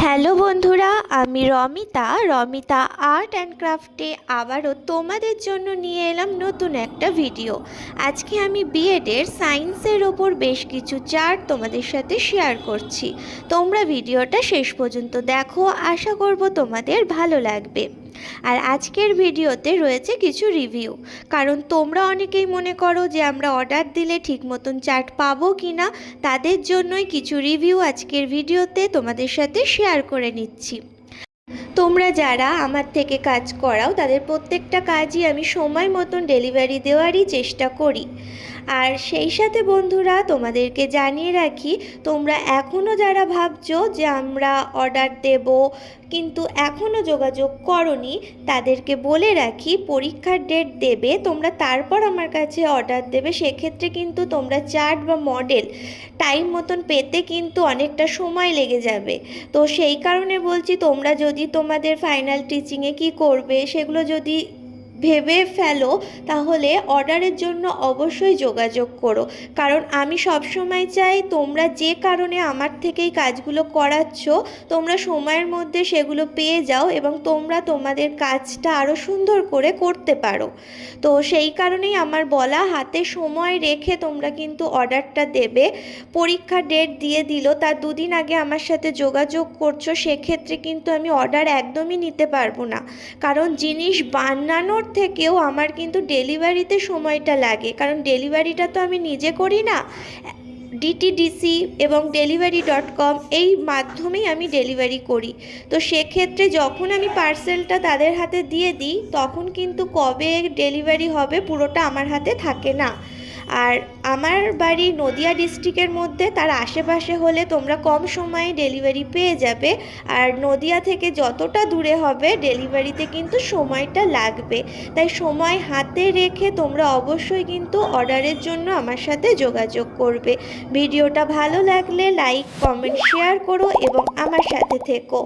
Hello বন্ধুরা, আমি Romita art and ক্রাফটে আবারও তোমাদের জন্য নিয়ে এলাম নতুন একটা ভিডিও। আজকে আমি বিএডের সায়েন্সের ওপর বেশ কিছু চার্ট তোমাদের সাথে শেয়ার করছি। তোমরা ভিডিওটা শেষ পর্যন্ত দেখো, আশা করব তোমাদের ভালো লাগবে। আর আজকের ভিডিওতে রয়েছে কিছু রিভিউ, কারণ তোমরা অনেকেই মনে করো যে আমরা অর্ডার দিলে ঠিক মতন চার্ট পাবো কি না। তাদের জন্যই কিছু রিভিউ আজকের ভিডিওতে তোমাদের সাথে শেয়ার করে নিচ্ছি। তোমরা যারা আমার থেকে কাজ করাও তাদের প্রত্যেকটা কাজই আমি সময় মতন ডেলিভারি দেওয়ারই চেষ্টা করি। আর সেই সাথে বন্ধুরা, তোমাদেরকে জানিয়ে রাখি, তোমরা এখনও যারা ভাবছো যে আমরা অর্ডার দেব কিন্তু এখনও যোগাযোগ করনি, তাদেরকে বলে রাখি পরীক্ষার ডেট দেবে তোমরা, তারপর আমার কাছে অর্ডার দেবে। সেক্ষেত্রে কিন্তু তোমরা চার্ট বা মডেল টাইম মতন পেতে কিন্তু অনেকটা সময় লেগে যাবে। তো সেই কারণে বলছি, তোমরা যদি তোমাদের ফাইনাল টিচিংয়ে কি করবে সেগুলো যদি ভেবে ফেলো, তাহলে অর্ডারের জন্য অবশ্যই যোগাযোগ করো। কারণ আমি সবসময় চাই তোমরা যে কারণে আমার থেকেই কাজগুলো করাচ্ছ, তোমরা সময়ের মধ্যে সেগুলো পেয়ে যাও এবং তোমরা তোমাদের কাজটা আরও সুন্দর করে করতে পারো। তো সেই কারণেই আমার বলা, হাতে সময় রেখে তোমরা কিন্তু অর্ডারটা দেবে। পরীক্ষার ডেট দিয়ে দিল, তার দুদিন আগে আমার সাথে যোগাযোগ করছো, সেক্ষেত্রে কিন্তু আমি অর্ডার একদমই নিতে পারবো না। কারণ জিনিস বানানোর থেকেও আমার কিন্তু ডেলিভারিতে সময়টা লাগে, কারণ ডেলিভারিটা তো আমি নিজে করি না, ডিটিডিসি এবং ডেলিভারি.com এই মাধ্যমেই আমি ডেলিভারি করি। তো সেক্ষেত্রে যখন আমি পার্সেলটা তাদের হাতে দিয়ে দিই, তখন কিন্তু কবে ডেলিভারি হবে পুরোটা আমার হাতে থাকে না। আর আমার বাড়ি নদিয়া ডিস্ট্রিক্টের মধ্যে, তার আশেপাশে হলে তোমরা কম সময়ে ডেলিভারি পেয়ে যাবে। আর নদিয়া থেকে যতটা দূরে হবে ডেলিভারিতে কিন্তু সময়টা লাগবে। তাই সময় হাতে রেখে তোমরা অবশ্যই কিন্তু অর্ডারের জন্য আমার সাথে যোগাযোগ করবে। ভিডিওটা ভালো লাগলে লাইক, কমেন্ট, শেয়ার করো এবং আমার সাথে থেকো।